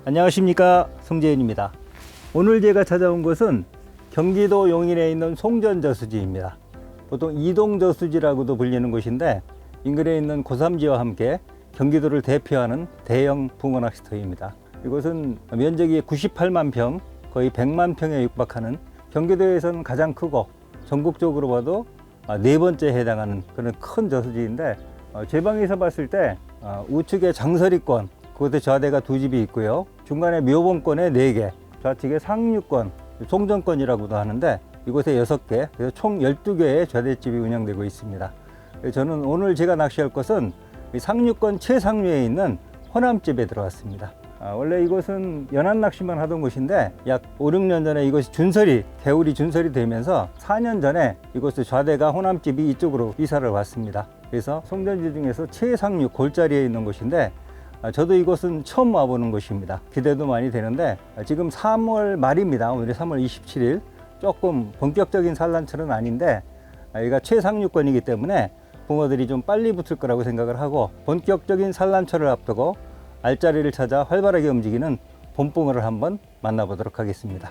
안녕하십니까, 송재윤입니다. 오늘 제가 찾아온 곳은 경기도 용인에 있는 송전저수지입니다. 보통 이동저수지라고도 불리는 곳인데 인근에 있는 고삼지와 함께 경기도를 대표하는 대형 붕어 낚시터입니다. 이곳은 면적이 98만 평, 거의 100만 평에 육박하는 경기도에서는 가장 크고 전국적으로 봐도 네 번째에 해당하는 그런 큰 저수지인데, 제 방에서 봤을 때 우측에 장서리권, 그곳에 좌대가 두 집이 있고요. 중간에 묘봉권에 4개, 좌측에 상류권, 송전권이라고도 하는데 이곳에 6개, 그래서 총 12개의 좌대집이 운영되고 있습니다. 저는 오늘 제가 낚시할 곳은 상류권 최상류에 있는 호남집에 들어왔습니다. 원래 이곳은 연안낚시만 하던 곳인데 약 5, 6년 전에 이곳이 개울이 준설이 되면서 4년 전에 이곳의 좌대가 호남집이 이쪽으로 이사를 왔습니다. 그래서 송전지 중에서 최상류 골자리에 있는 곳인데 저도 이곳은 처음 와보는 곳입니다. 기대도 많이 되는데 지금 3월 말입니다. 오늘이 3월 27일. 조금 본격적인 산란철은 아닌데 여기가 최상류권이기 때문에 붕어들이 좀 빨리 붙을 거라고 생각을 하고, 본격적인 산란철을 앞두고 알자리를 찾아 활발하게 움직이는 봄붕어를 한번 만나보도록 하겠습니다.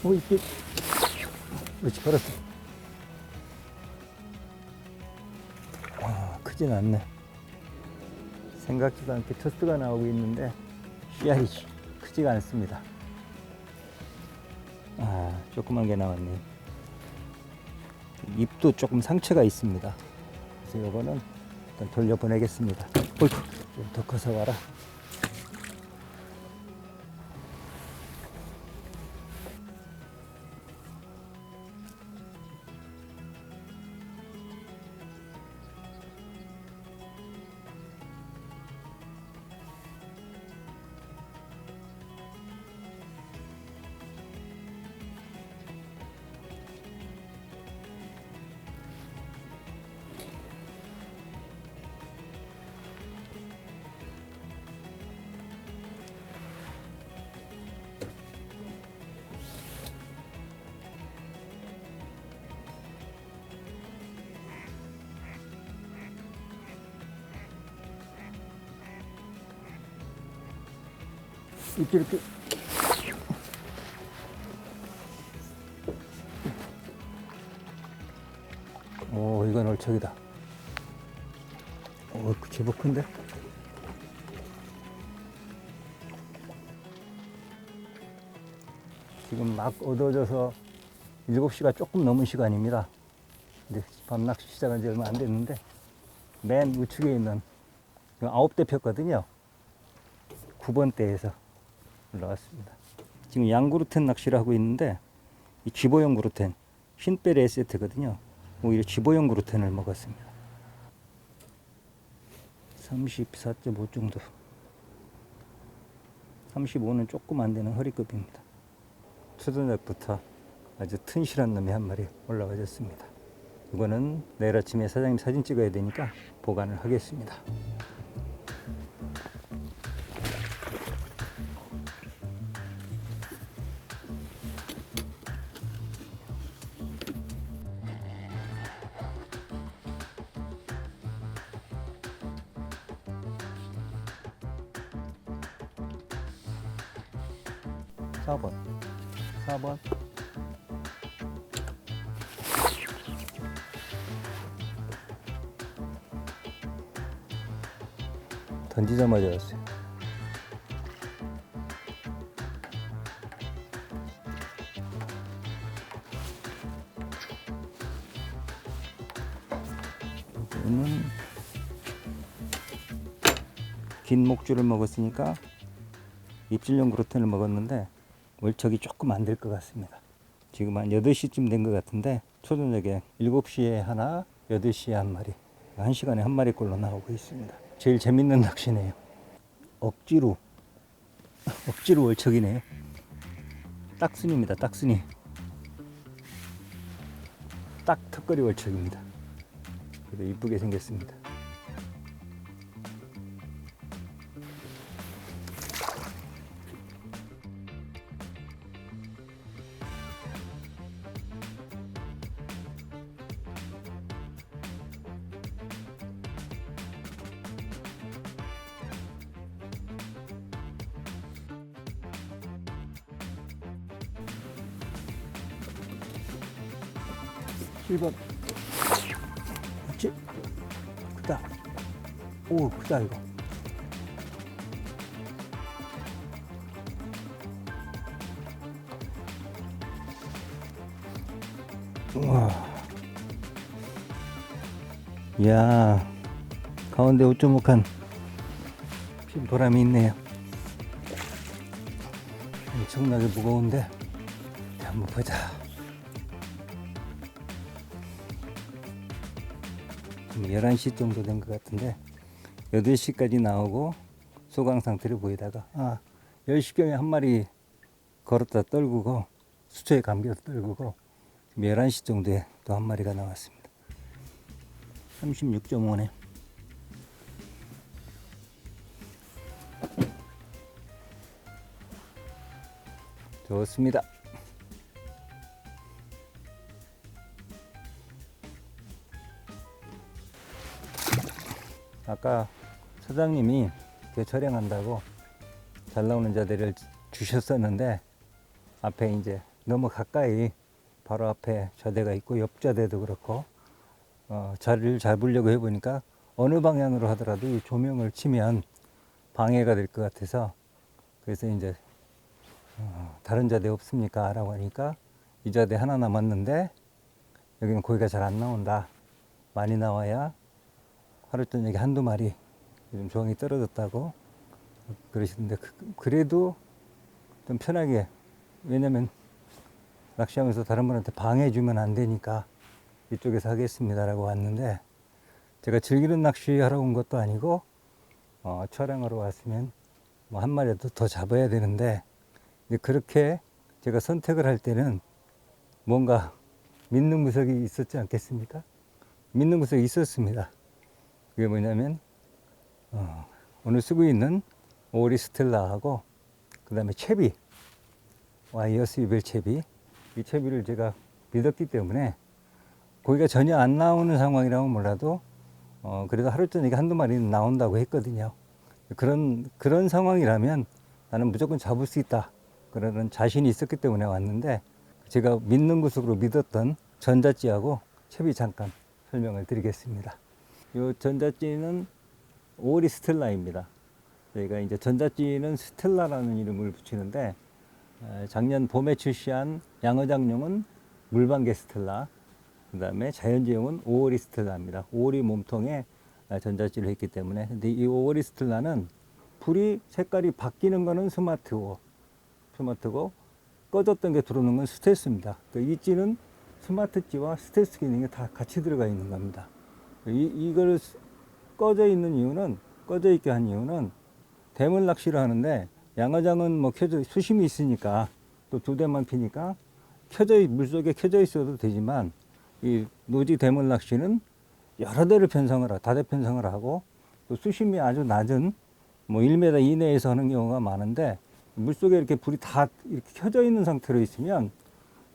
이게 그렇지, 걸었어. 크진 않네. 생각지도 않게 토스가 나오고 있는데 씨알이 크지가 않습니다. 조그만 게 나왔네요. 입도 조금 상처가 있습니다. 그래서 이거는 일단 돌려보내겠습니다. 어이구, 좀 더 커서 와라. 이렇게 이건 얼척이다. 제법 큰데? 지금 막 어두워져서 7시가 조금 넘은 시간입니다. 근데 밤낚시 시작한 지 얼마 안 됐는데 맨 우측에 있는 9대 폈거든요. 9번대에서 올라왔습니다. 지금 양그루텐 낚시를 하고 있는데 이 쥐보용 그루텐, 흰배레 세트거든요. 오히려 쥐보용 그루텐을 먹었습니다. 34.5 정도. 35는 조금 안 되는 허리급입니다. 초저녁부터 아주 튼실한 놈이 한 마리 올라와줬습니다. 이거는 내일 아침에 사장님 사진 찍어야 되니까 보관을 하겠습니다. (4번) 4번. 던지자마자 왔어요. 이거는 긴 목줄을 먹었으니까 입질용 그루텐을 먹었는데 월척이 조금 안 될 것 같습니다. 지금 한 8시쯤 된 것 같은데 초저녁에 7시에 하나, 8시에 한 마리, 1시간에 한 마리꼴로 나오고 있습니다. 제일 재밌는 낚시네요. 억지로 월척이네요. 딱순입니다. 딱순이. 딱 턱걸이 월척입니다. 그래도 이쁘게 생겼습니다. (7번) 그렇지. 크다. 오, 크다 이거. 우와. 이야, 가운데 우쭈목한 핀보람이 있네요. 엄청나게 무거운데 한번 보자. 지금 11시 정도 된 것 같은데 8시까지 나오고 소강 상태를 보이다가 10시경에 한 마리 걸었다 떨구고 수초에 감겨서 떨구고 11시 정도에 또 한 마리가 나왔습니다. 36.5네. 좋습니다. 아까 사장님이 촬영한다고 잘 나오는 자대를 주셨었는데 앞에 이제 너무 가까이 바로 앞에 자대가 있고 옆 자대도 그렇고 자리를 잡으려고 해보니까 어느 방향으로 하더라도 이 조명을 치면 방해가 될 것 같아서 그래서 이제 다른 자대 없습니까? 라고 하니까 이 자대 하나 남았는데 여기는 고기가 잘 안 나온다. 많이 나와야 하루 저녁에 한두 마리 요즘 조항이 떨어졌다고 그러시는데 그래도 좀 편하게, 왜냐면 낚시하면서 다른 분한테 방해 주면 안 되니까 이쪽에서 하겠습니다 라고 왔는데 제가 즐기는 낚시 하러 온 것도 아니고 촬영하러 왔으면 뭐 한 마리라도 더 잡아야 되는데 그렇게 제가 선택을 할 때는 뭔가 믿는 구석이 있었지 않겠습니까? 믿는 구석이 있었습니다. 그게 뭐냐면 오늘 쓰고 있는 오리 스텔라하고 그 다음에 채비, 와이어스 이벨 채비, 이 채비를 제가 믿었기 때문에 고기가 전혀 안 나오는 상황이라고 몰라도 그래도 하루 저녁에 한두 마리는 나온다고 했거든요. 그런 상황이라면 나는 무조건 잡을 수 있다, 그런 자신이 있었기 때문에 왔는데 제가 믿는 구석으로 믿었던 전자찌하고 채비 잠깐 설명을 드리겠습니다. 이 전자찌는 오리 스텔라입니다. 저희가 이제 전자찌는 스텔라라는 이름을 붙이는데 작년 봄에 출시한 양어장용은 물방개 스텔라, 그 다음에 자연지용은 오리 스텔라입니다. 오리 몸통에 전자찌를 했기 때문에. 근데 이 오리 스텔라는 불이 색깔이 바뀌는 거는 스마트고 꺼졌던 게 들어오는 건 스텔스입니다. 이 찌는 스마트 찌와 스텔스 기능이 다 같이 들어가 있는 겁니다. 이걸 꺼져 있게 한 이유는 대물 낚시를 하는데 양어장은 뭐 수심이 있으니까 또 2대만 피니까 물속에 켜져 있어도 되지만 이 노지 대물 낚시는 여러 대를 다대 편성을 하고 또 수심이 아주 낮은 뭐 1m 이내에서 하는 경우가 많은데 물속에 이렇게 불이 다 이렇게 켜져 있는 상태로 있으면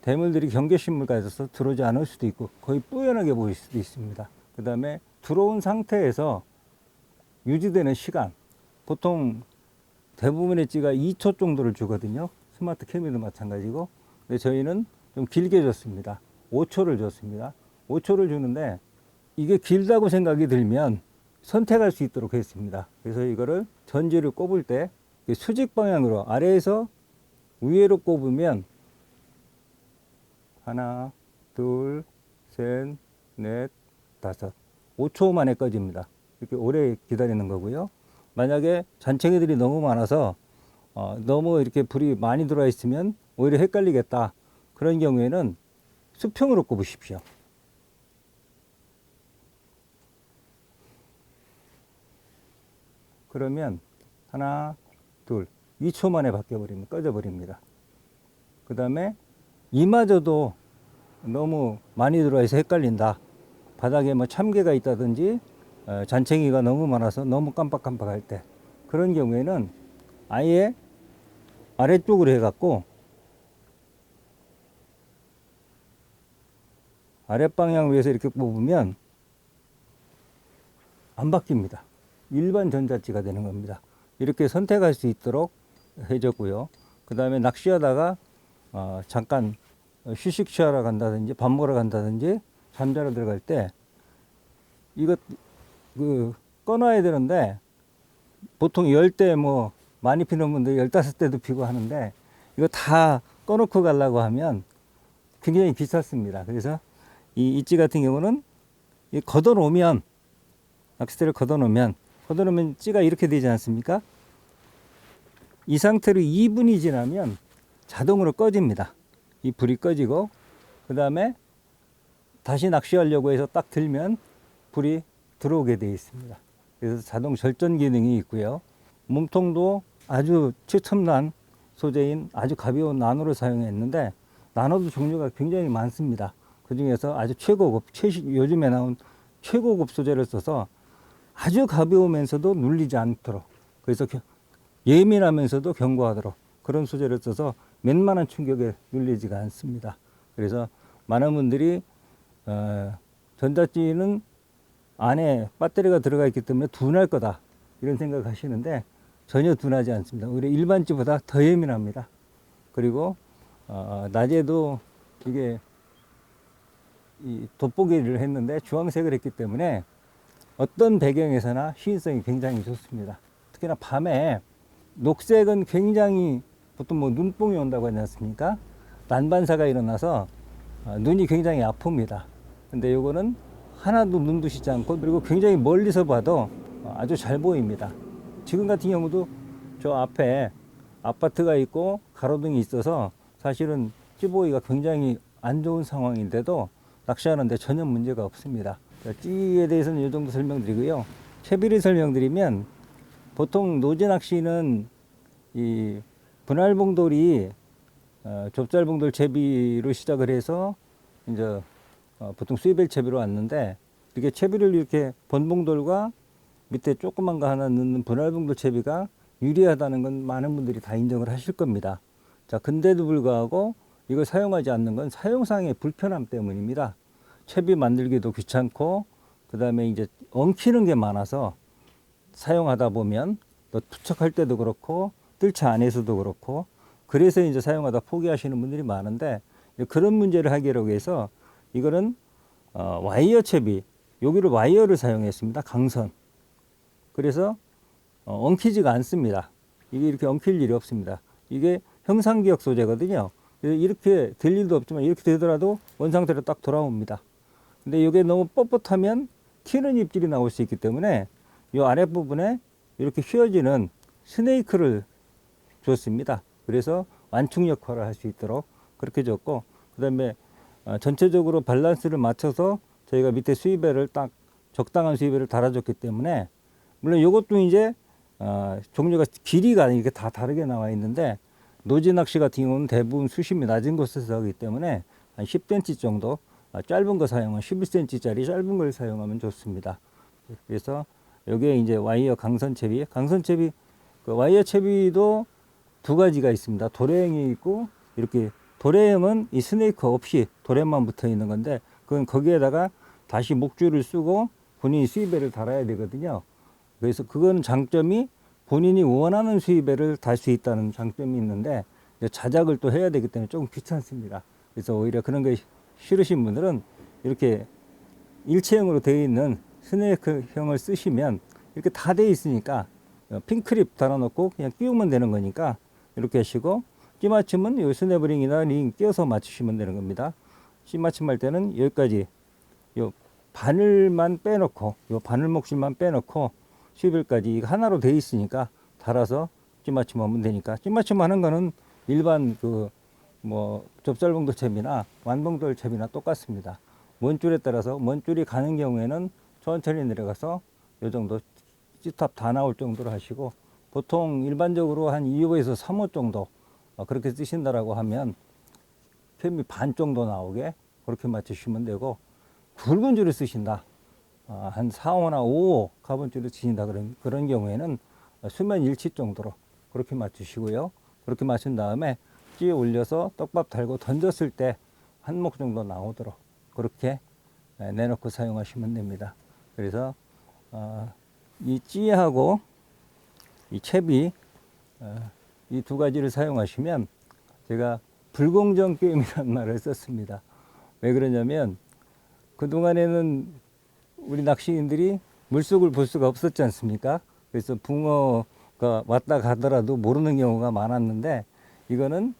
대물들이 경계심을 가져서 들어오지 않을 수도 있고 거의 뿌연하게 보일 수도 있습니다. 그 다음에 들어온 상태에서 유지되는 시간, 보통 대부분의 찌가 2초 정도를 주거든요. 스마트 캐미도 마찬가지고. 근데 저희는 좀 길게 줬습니다. 5초를 줬습니다. 5초를 주는데 이게 길다고 생각이 들면 선택할 수 있도록 했습니다. 그래서 이거를 전지를 꼽을 때 수직 방향으로 아래에서 위로 꼽으면 하나, 둘, 셋, 넷, 다섯. 5초 만에 꺼집니다. 이렇게 오래 기다리는 거고요. 만약에 잔챙이들이 너무 많아서 너무 이렇게 불이 많이 들어와 있으면 오히려 헷갈리겠다. 그런 경우에는 수평으로 꼽으십시오. 그러면 하나, 둘, 2초 만에 바뀌어버리면 꺼져버립니다. 그 다음에 이마저도 너무 많이 들어와서 헷갈린다. 바닥에 뭐 참개가 있다든지 잔챙이가 너무 많아서 너무 깜빡깜빡할 때 그런 경우에는 아예 아래쪽으로 해갖고 아랫방향 위에서 이렇게 뽑으면 안 바뀝니다. 일반 전자찌가 되는 겁니다. 이렇게 선택할 수 있도록 해줬고요. 그 다음에 낚시하다가 잠깐 휴식 취하러 간다든지 밥 먹으러 간다든지 잠자러 들어갈 때 이거 꺼놔야 되는데 보통 10대 뭐 많이 피는 분들 15대도 피고 하는데 이거 다 꺼놓고 가려고 하면 굉장히 비쌌습니다. 그래서 이 찌 같은 경우는 걷어놓으면 낚싯대를 걷어놓으면 찌가 이렇게 되지 않습니까? 이 상태로 2분이 지나면 자동으로 꺼집니다. 이 불이 꺼지고 그 다음에 다시 낚시하려고 해서 딱 들면 불이 들어오게 되어 있습니다. 그래서 자동 절전 기능이 있고요. 몸통도 아주 최첨단 소재인 아주 가벼운 나노를 사용했는데 나노도 종류가 굉장히 많습니다. 그 중에서 아주 최고급, 요즘에 나온 최고급 소재를 써서 아주 가벼우면서도 눌리지 않도록, 그래서 예민하면서도 견고하도록 그런 소재를 써서 웬만한 충격에 눌리지가 않습니다. 그래서 많은 분들이 전자찌는 안에 배터리가 들어가 있기 때문에 둔할 거다 이런 생각 하시는데 전혀 둔하지 않습니다. 오히려 일반 찌보다 더 예민합니다. 그리고 낮에도 이게 이 돋보기를 했는데 주황색을 했기 때문에 어떤 배경에서나 시인성이 굉장히 좋습니다. 특히나 밤에 녹색은 굉장히 보통 뭐 눈뽕이 온다고 하지 않습니까? 난반사가 일어나서 눈이 굉장히 아픕니다. 근데 요거는 하나도 눈부시지 않고 그리고 굉장히 멀리서 봐도 아주 잘 보입니다. 지금 같은 경우도 저 앞에 아파트가 있고 가로등이 있어서 사실은 찌보기가 굉장히 안 좋은 상황인데도 낚시하는데 전혀 문제가 없습니다. 찌에 대해서는 이 정도 설명드리고요. 채비를 설명드리면 보통 노지 낚시는 이 분할봉돌이 좁쌀봉돌 채비로 시작을 해서 이제 보통 수입벨 채비로 왔는데 이렇게 채비를 이렇게 번봉돌과 밑에 조그만 거 하나 넣는 분할봉돌 채비가 유리하다는 건 많은 분들이 다 인정을 하실 겁니다. 자, 근데도 불구하고 이걸 사용하지 않는 건 사용상의 불편함 때문입니다. 채비 만들기도 귀찮고 그 다음에 이제 엉키는 게 많아서 사용하다 보면 또 투척할 때도 그렇고 뜰채 안에서도 그렇고 그래서 이제 사용하다 포기하시는 분들이 많은데 그런 문제를 해결하기 위해서 이거는 와이어 채비, 여기를 와이어를 사용했습니다. 강선. 그래서 엉키지가 않습니다. 이게 이렇게 엉킬 일이 없습니다. 이게 형상기억 소재거든요. 이렇게 될 일도 없지만 이렇게 되더라도 원상태로 딱 돌아옵니다. 근데 이게 너무 뻣뻣하면 튀는 입질이 나올 수 있기 때문에 이 아랫부분에 이렇게 휘어지는 스네이크를 줬습니다. 그래서 완충 역할을 할 수 있도록 그렇게 줬고, 그 다음에 전체적으로 밸런스를 맞춰서 저희가 밑에 수입배를 딱 적당한 수입배를 달아줬기 때문에, 물론 이것도 이제 종류가 길이가 이렇게 다 다르게 나와 있는데, 노지 낚시 같은 경우는 대부분 수심이 낮은 곳에서 하기 때문에 한 10cm 정도 짧은 거 사용하면 11cm짜리 짧은 걸 사용하면 좋습니다. 그래서 여기에 이제 와이어 강선 채비, 그 와이어 채비도 두 가지가 있습니다. 도래형이 있고, 이렇게 도래형은 이 스네이크 없이 도래만 붙어 있는 건데, 그건 거기에다가 다시 목줄을 쓰고 본인이 수입배를 달아야 되거든요. 그래서 그건 장점이 본인이 원하는 수입배를 달 수 있다는 장점이 있는데, 이제 자작을 또 해야 되기 때문에 조금 귀찮습니다. 그래서 오히려 그런 게 싫으신 분들은 이렇게 일체형으로 되어 있는 스네이크형을 쓰시면 이렇게 다 되어 있으니까 핀크립 달아놓고 그냥 끼우면 되는 거니까 이렇게 하시고, 찌맞춤은 요 스냅링이나 링 끼워서 맞추시면 되는 겁니다. 찌맞춤 할 때는 여기까지 요 바늘만 빼놓고, 요 바늘 목줄만 빼놓고 11까지 이거 하나로 되어 있으니까 달아서 찌맞춤하면 되니까. 찌맞춤 하는 거는 일반 그 뭐 좁쌀봉돌채비나 완봉돌채비나 똑같습니다. 먼줄에 따라서 먼줄이 가는 경우에는 천천히 내려가서 요 정도 찌탑 다 나올 정도로 하시고, 보통 일반적으로 한 2호에서 3호 정도 그렇게 쓰신다라고 하면 fem이 반 정도 나오게 그렇게 맞추시면 되고, 굵은 줄을 쓰신다, 한 4호나 5호 가본 줄을 쓰신다 그런 경우에는 수면 일치 정도로 그렇게 맞추시고요. 그렇게 맞춘 다음에 찌에 올려서 떡밥 달고 던졌을 때 한 목 정도 나오도록 그렇게 내놓고 사용하시면 됩니다. 그래서 이 찌하고 이 채비 이 두 가지를 사용하시면, 제가 불공정 게임이라는 말을 썼습니다. 왜 그러냐면 그동안에는 우리 낚시인들이 물속을 볼 수가 없었지 않습니까? 그래서 붕어가 왔다 가더라도 모르는 경우가 많았는데, 이거는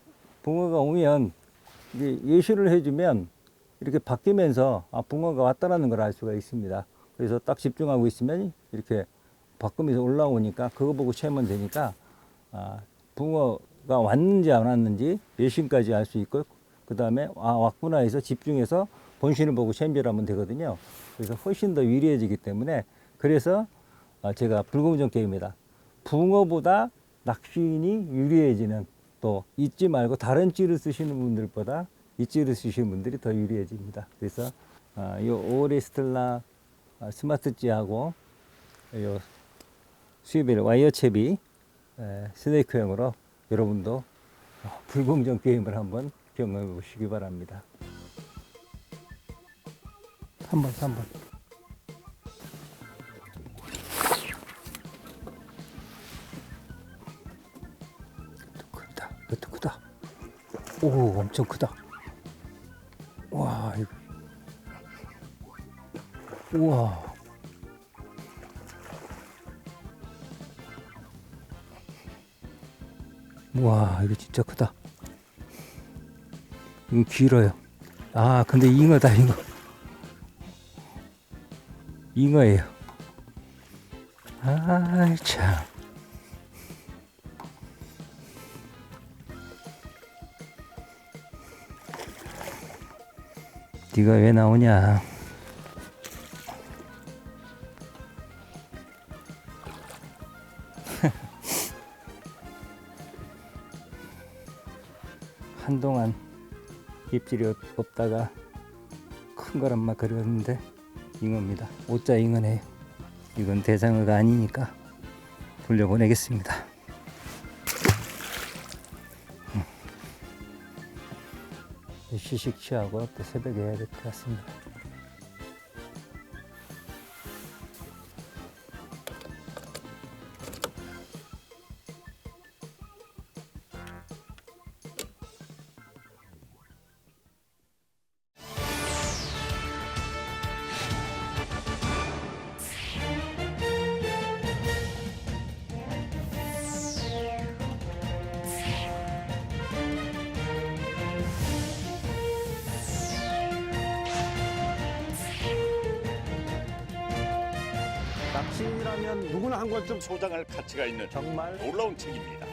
붕어가 오면 이제 예시를 해주면 이렇게 바뀌면서 붕어가 왔다라는 걸 알 수가 있습니다. 그래서 딱 집중하고 있으면 이렇게 바꾸면서 올라오니까 그거 보고 채면 되니까 붕어가 왔는지 안 왔는지 예신까지 알 수 있고, 그 다음에 왔구나 해서 집중해서 본신을 보고 챔비하면 되거든요. 그래서 훨씬 더 유리해지기 때문에, 그래서 제가 불공정 게임이다, 붕어보다 낚시인이 유리해지는, 또 잊지 말고 다른 찌를 쓰시는 분들보다 이 찌를 쓰시는 분들이 더 유리해집니다. 그래서 이 오리스텔라 스마트 찌하고 요 스위벨 와이어 채비 스네이크형으로 여러분도 불공정 게임을 한번 경험해 보시기 바랍니다. 3번. 이것도 크다. 오, 엄청 크다. 와, 이거. 우와. 와, 이거 진짜 크다. 이거 길어요. 근데 잉어다, 잉어. 잉어예요. 참. 네가 왜 나오냐? 한동안 입질이 없다가 큰 거란만 그렸는데 잉어입니다. 오자 잉어네요. 이건 대상어가 아니니까 돌려보내겠습니다. 휴식 취하고 또 새벽에 해야 될 것 같습니다. 낚시라면 누구나 한 권쯤 소장할 가치가 있는 정말 놀라운 책입니다.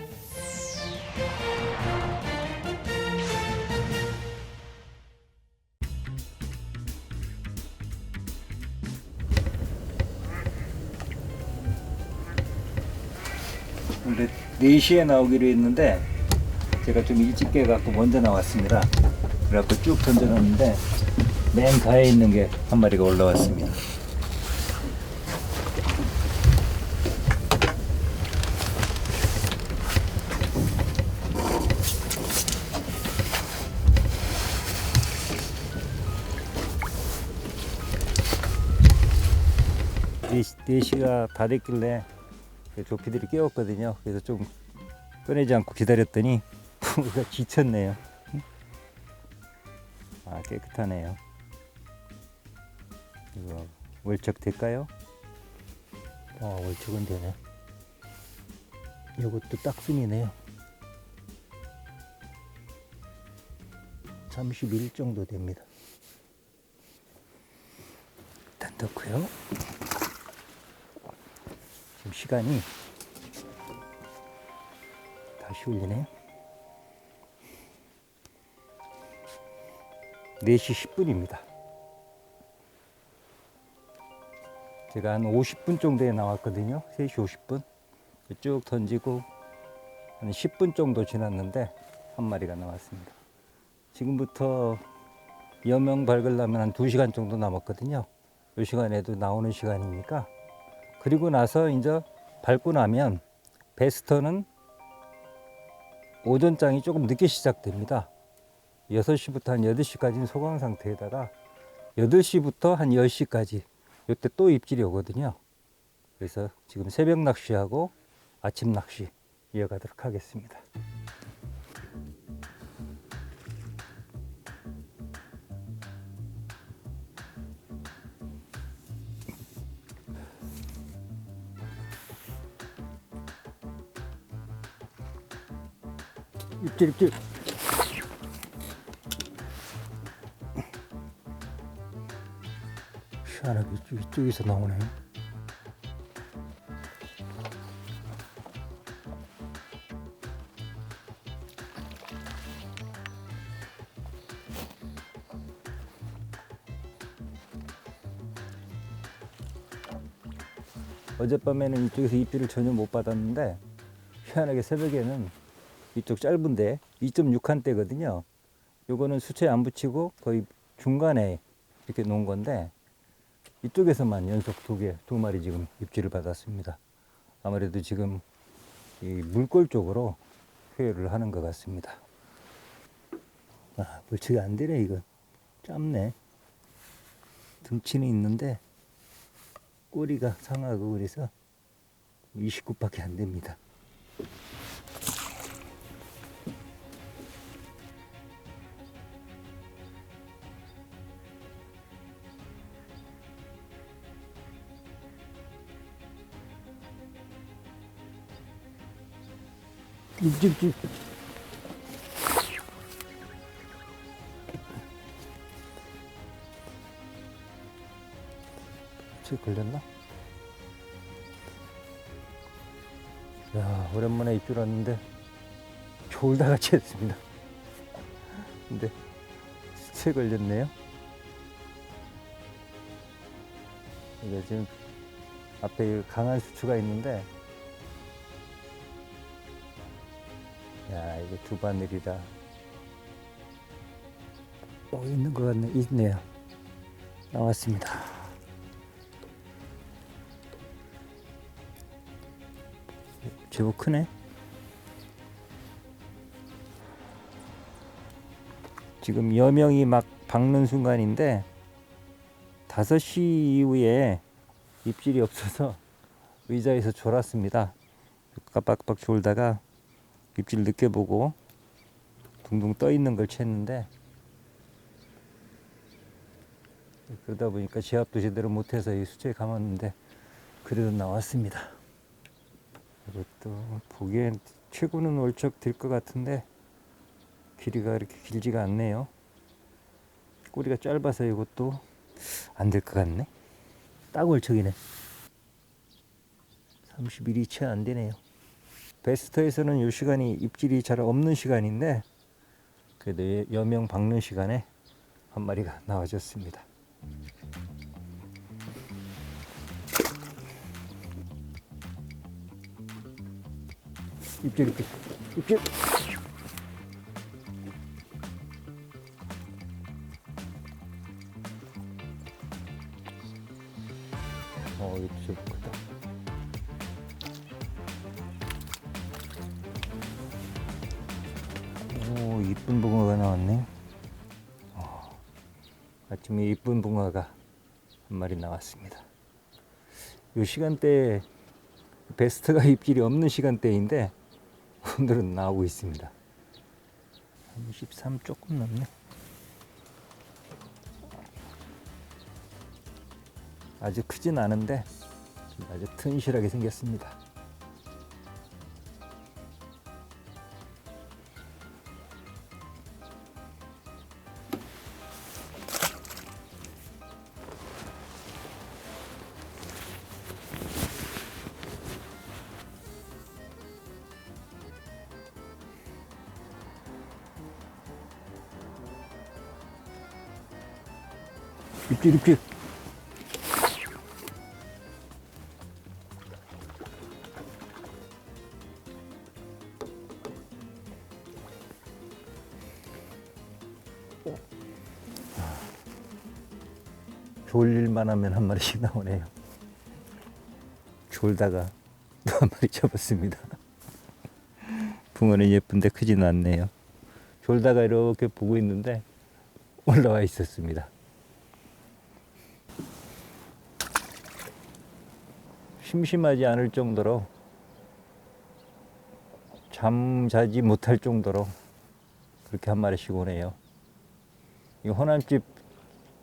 근데 4시에 나오기로 했는데 제가 좀 일찍 깨갖고 먼저 나왔습니다. 그래갖고 쭉 던져놨는데 맨 가에 있는 게 한 마리가 올라왔습니다. 네 시가 다 됐길래 조피들이 깨웠거든요. 그래서 좀 꺼내지 않고 기다렸더니 붕어가 지쳤네요. 아, 깨끗하네요. 이거 월척 될까요? 월척은 되네. 이것도 딱순이네요. 31 정도 됩니다. 일단 넣고요. 지금 시간이 다시 울리네요. 4시 10분입니다. 제가 한 50분 정도에 나왔거든요. 3시 50분. 쭉 던지고 한 10분 정도 지났는데 한 마리가 나왔습니다. 지금부터 여명 밝으려면 한 2시간 정도 남았거든요. 이 시간에도 나오는 시간이니까. 그리고 나서 이제 밝고 나면 베스터는 오전장이 조금 늦게 시작됩니다. 6시부터 한 8시까지는 소강 상태에다가 8시부터 한 10시까지 이때 또 입질이 오거든요. 그래서 지금 새벽 낚시하고 아침 낚시 이어가도록 하겠습니다. 입질. 희한하게 이쪽에서 나오네. 어젯밤에는 이쪽에서 입질을 전혀 못 받았는데 희한하게 새벽에는 이쪽 짧은데 2.6한대거든요. 요거는 수채 안 붙이고 거의 중간에 이렇게 놓은 건데 이쪽에서만 연속 2마리 지금 입질을 받았습니다. 아무래도 지금 이 물골 쪽으로 회유를 하는 것 같습니다. 물치가 안 되네. 이거 짧네. 등치는 있는데 꼬리가 상하고 그래서 29밖에 안 됩니다. 입질. 걸렸나? 야, 오랜만에 입질 왔는데 졸다 같이 했습니다. 근데 수채 걸렸네요. 이게 지금 앞에 강한 수추가 있는데, 야, 이거 두 바늘이라 있는 것 같네. 있네요. 나왔습니다. 제법 크네. 지금 여명이 막 박는 순간인데 5시 이후에 입질이 없어서 의자에서 졸았습니다. 빡빡 졸다가 입질 늦게 보고 둥둥 떠 있는 걸 챘는데, 그러다 보니까 제압도 제대로 못해서 이 수초에 감았는데 그래도 나왔습니다. 이것도 보기엔 최고는 월척 될 것 같은데 길이가 이렇게 길지가 않네요. 꼬리가 짧아서 이것도 안 될 것 같네. 딱 월척이네. 31이 채 안 되네요. 베스터에서는 이 시간이 입질이 잘 없는 시간인데 그래도 여명 박는 시간에 한 마리가 나와줬습니다. 입질. 이거 진짜 크다. 오, 이쁜 붕어가 나왔네. 아침에 이쁜 붕어가 한 마리 나왔습니다. 이 시간대에 베스트가 입질이 없는 시간대인데 오늘은 나오고 있습니다. 33 조금 넘네. 아주 크진 않은데 아주 튼실하게 생겼습니다. 입질. 졸릴만 하면 한 마리씩 나오네요. 졸다가 또 한 마리 잡았습니다. 붕어는 예쁜데 크지는 않네요. 졸다가 이렇게 보고 있는데 올라와 있었습니다. 심심하지 않을 정도로 잠자지 못할 정도로 그렇게 한 마리씩 오네요. 이 호남집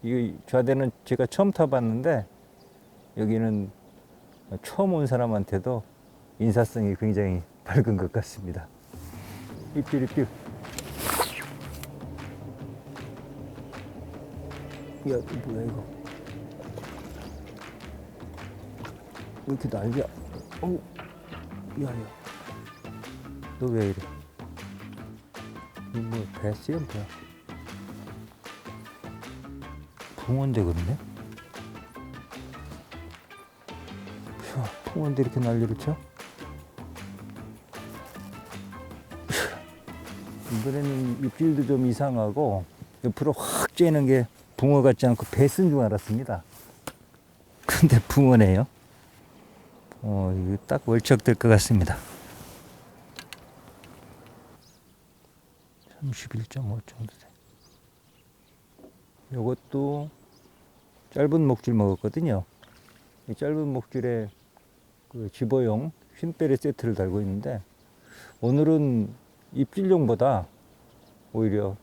이 좌대는 제가 처음 타봤는데 여기는 처음 온 사람한테도 인사성이 굉장히 밝은 것 같습니다. 입질. 야, 뭐야 이거? 왜 이렇게 날려? 어우, 야야. 너 왜 이래? 이거 뭐 배스야 뭐야? 붕어인데 그러네? 붕어인데 이렇게 난리를 쳐? 이번에는 입질도 좀 이상하고 옆으로 확 쬐는 게 붕어 같지 않고 배스인 줄 알았습니다. 근데 붕어네요. 이거 딱 월척될 것 같습니다. 31.5 정도 돼. 요것도 짧은 목줄 먹었거든요. 이 짧은 목줄에 그 집어용 쉰배리 세트를 달고 있는데 오늘은 입질용보다 오히려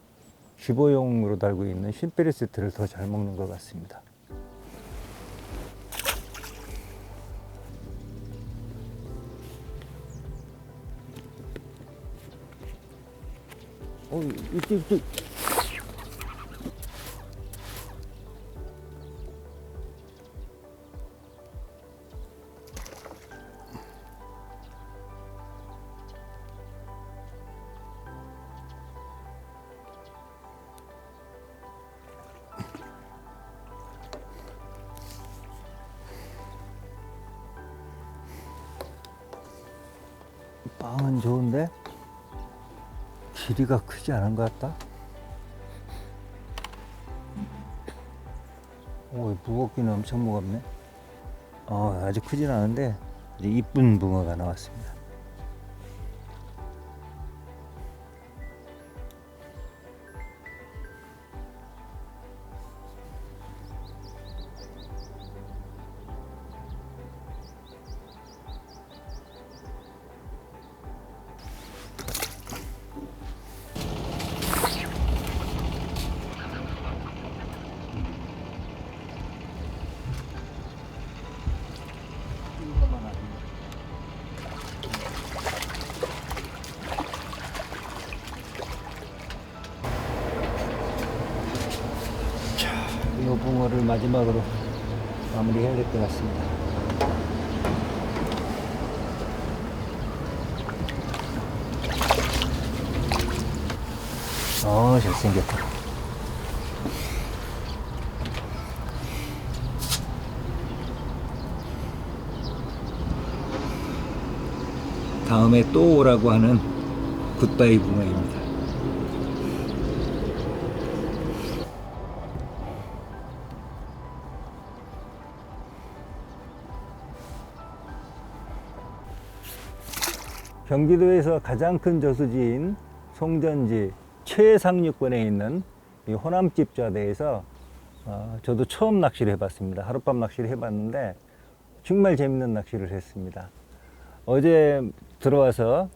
집어용으로 달고 있는 쉰배리 세트를 더 잘 먹는 것 같습니다. 입질. 빵은 좋은데 길이가 크지 않은 것 같다. 무겁기는 엄청 무겁네. 아주 크진 않은데 이제 이쁜 붕어가 나왔습니다. 이 붕어를 마지막으로 마무리해야 될 것 같습니다. 잘생겼다. 다음에 또 오라고 하는 굿바이 붕어입니다. 경기도에서 가장 큰 저수지인 송전지 최상류권에 있는 이 호남집 좌대에서 저도 처음 낚시를 해봤습니다. 하룻밤 낚시를 해봤는데 정말 재밌는 낚시를 했습니다. 어제 들어와서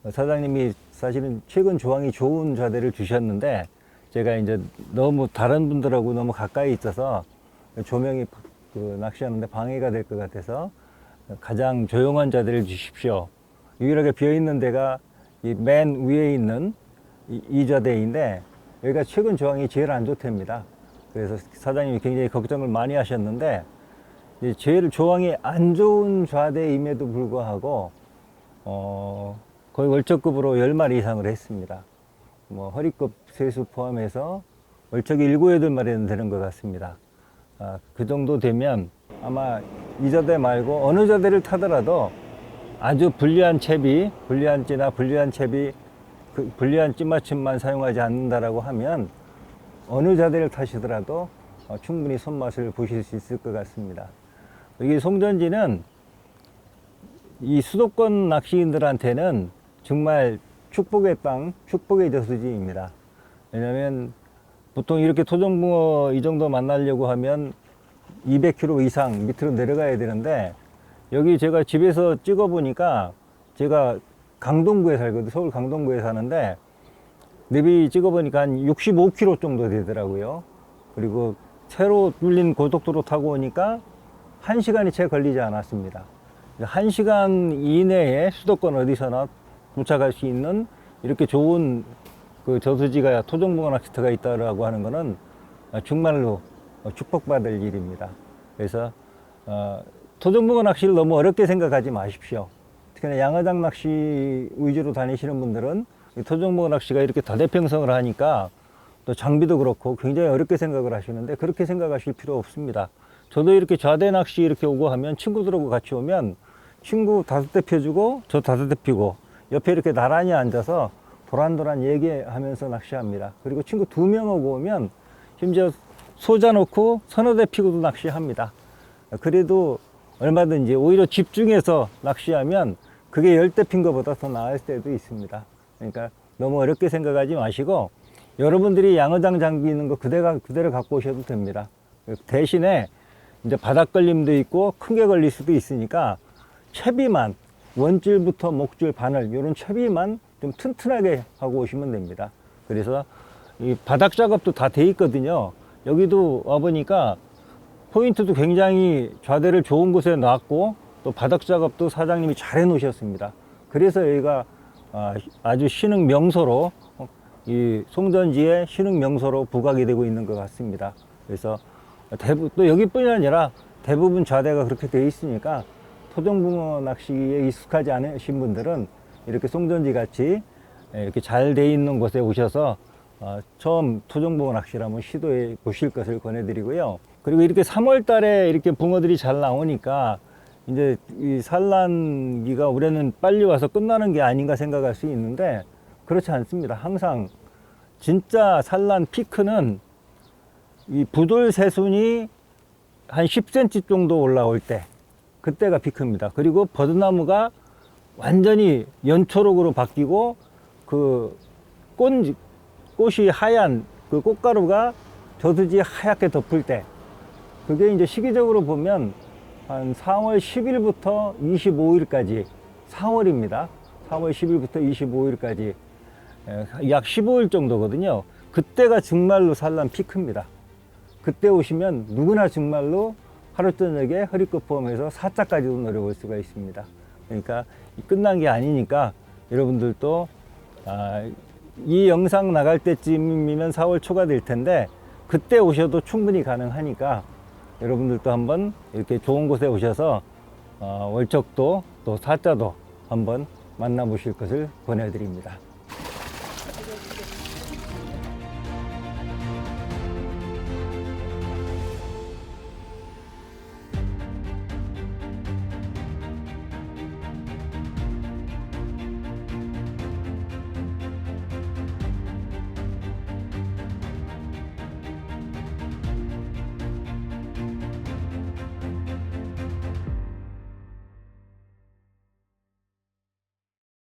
사장님이 사실은 최근 조항이 좋은 좌대를 주셨는데 제가 이제 너무 다른 분들하고 너무 가까이 있어서 조명이 낚시하는데 방해가 될 것 같아서 가장 조용한 좌대를 주십시오. 유일하게 비어있는 데가 이 맨 위에 있는 이 좌대인데 여기가 최근 조항이 제일 안 좋답니다. 그래서 사장님이 굉장히 걱정을 많이 하셨는데 제일 조항이 안 좋은 좌대임에도 불구하고 거의 월척급으로 10마리 이상을 했습니다. 뭐 허리급 세수 포함해서 월척이 7, 8마리는 되는 것 같습니다. 그 정도 되면 아마 이 좌대 말고 어느 좌대를 타더라도 아주 불리한 채비, 불리한 찌나 불리한 채비, 불리한 찌맞춤만 사용하지 않는다라고 하면 어느 좌대를 타시더라도 충분히 손맛을 보실 수 있을 것 같습니다. 이게 송전지는 이 수도권 낚시인들한테는 정말 축복의 땅, 축복의 저수지입니다. 왜냐하면 보통 이렇게 토종붕어 이 정도 만나려고 하면 200km 이상 밑으로 내려가야 되는데 여기 제가 집에서 찍어 보니까 제가 강동구에 살거든요. 서울 강동구에 사는데 내비 찍어 보니까 한 65km 정도 되더라고요. 그리고 새로 뚫린 고속도로 타고 오니까 1시간이 채 걸리지 않았습니다. 1시간 이내에 수도권 어디서나 도착할 수 있는 이렇게 좋은 그 저수지가 토종붕어 낚시터가 있다라고 하는 것은 정말로 축복받을 일입니다. 그래서 토종붕어 낚시를 너무 어렵게 생각하지 마십시오. 특히나 양어장 낚시 위주로 다니시는 분들은 이 토종붕어 낚시가 이렇게 다대평성을 하니까 또 장비도 그렇고 굉장히 어렵게 생각을 하시는데 그렇게 생각하실 필요 없습니다. 저도 이렇게 좌대 낚시 이렇게 오고 하면 친구들하고 같이 오면 친구 5대 펴주고 저 5대 피고 옆에 이렇게 나란히 앉아서 도란도란 얘기하면서 낚시합니다. 그리고 친구 2명하고 오면 심지어 소자 놓고 서너 대 피고도 낚시합니다. 그래도 얼마든지 오히려 집중해서 낚시하면 그게 10대 핀 것보다 더 나을 때도 있습니다. 그러니까 너무 어렵게 생각하지 마시고 여러분들이 양어장 장비 있는 거 그대로 갖고 오셔도 됩니다. 대신에 이제 바닥 걸림도 있고 큰 게 걸릴 수도 있으니까 채비만 원줄부터 목줄 바늘 이런 채비만 좀 튼튼하게 하고 오시면 됩니다. 그래서 이 바닥 작업도 다 돼 있거든요. 여기도 와 보니까 포인트도 굉장히 좌대를 좋은 곳에 놨고 또 바닥 작업도 사장님이 잘 해 놓으셨습니다. 그래서 여기가 아주 신흥 명소로 이 송전지의 신흥 명소로 부각이 되고 있는 것 같습니다. 그래서 또 여기뿐이 아니라 대부분 좌대가 그렇게 되어 있으니까 토종붕어 낚시에 익숙하지 않으신 분들은 이렇게 송전지 같이 이렇게 잘 돼 있는 곳에 오셔서 처음 토종붕어 낚시를 한번 시도해 보실 것을 권해드리고요. 그리고 이렇게 3월 달에 이렇게 붕어들이 잘 나오니까 이제 이 산란기가 올해는 빨리 와서 끝나는 게 아닌가 생각할 수 있는데 그렇지 않습니다. 항상 진짜 산란 피크는 이 부돌 새순이 한 10cm 정도 올라올 때 그때가 피크입니다. 그리고 버드나무가 완전히 연초록으로 바뀌고 그 꽃이 하얀 그 꽃가루가 저수지에 하얗게 덮을 때 그게 이제 시기적으로 보면 한 4월 10일부터 25일까지 4월입니다. 4월 10일부터 25일까지 약 15일 정도거든요. 그때가 정말로 산란 피크입니다. 그때 오시면 누구나 정말로 하루 저녁에 허리끝 포함해서 4자까지도 노려볼 수가 있습니다. 그러니까 끝난 게 아니니까 여러분들도 이 영상 나갈 때쯤이면 4월 초가 될 텐데 그때 오셔도 충분히 가능하니까 여러분들도 한번 이렇게 좋은 곳에 오셔서 월척도 또 사자도 한번 만나보실 것을 권해드립니다.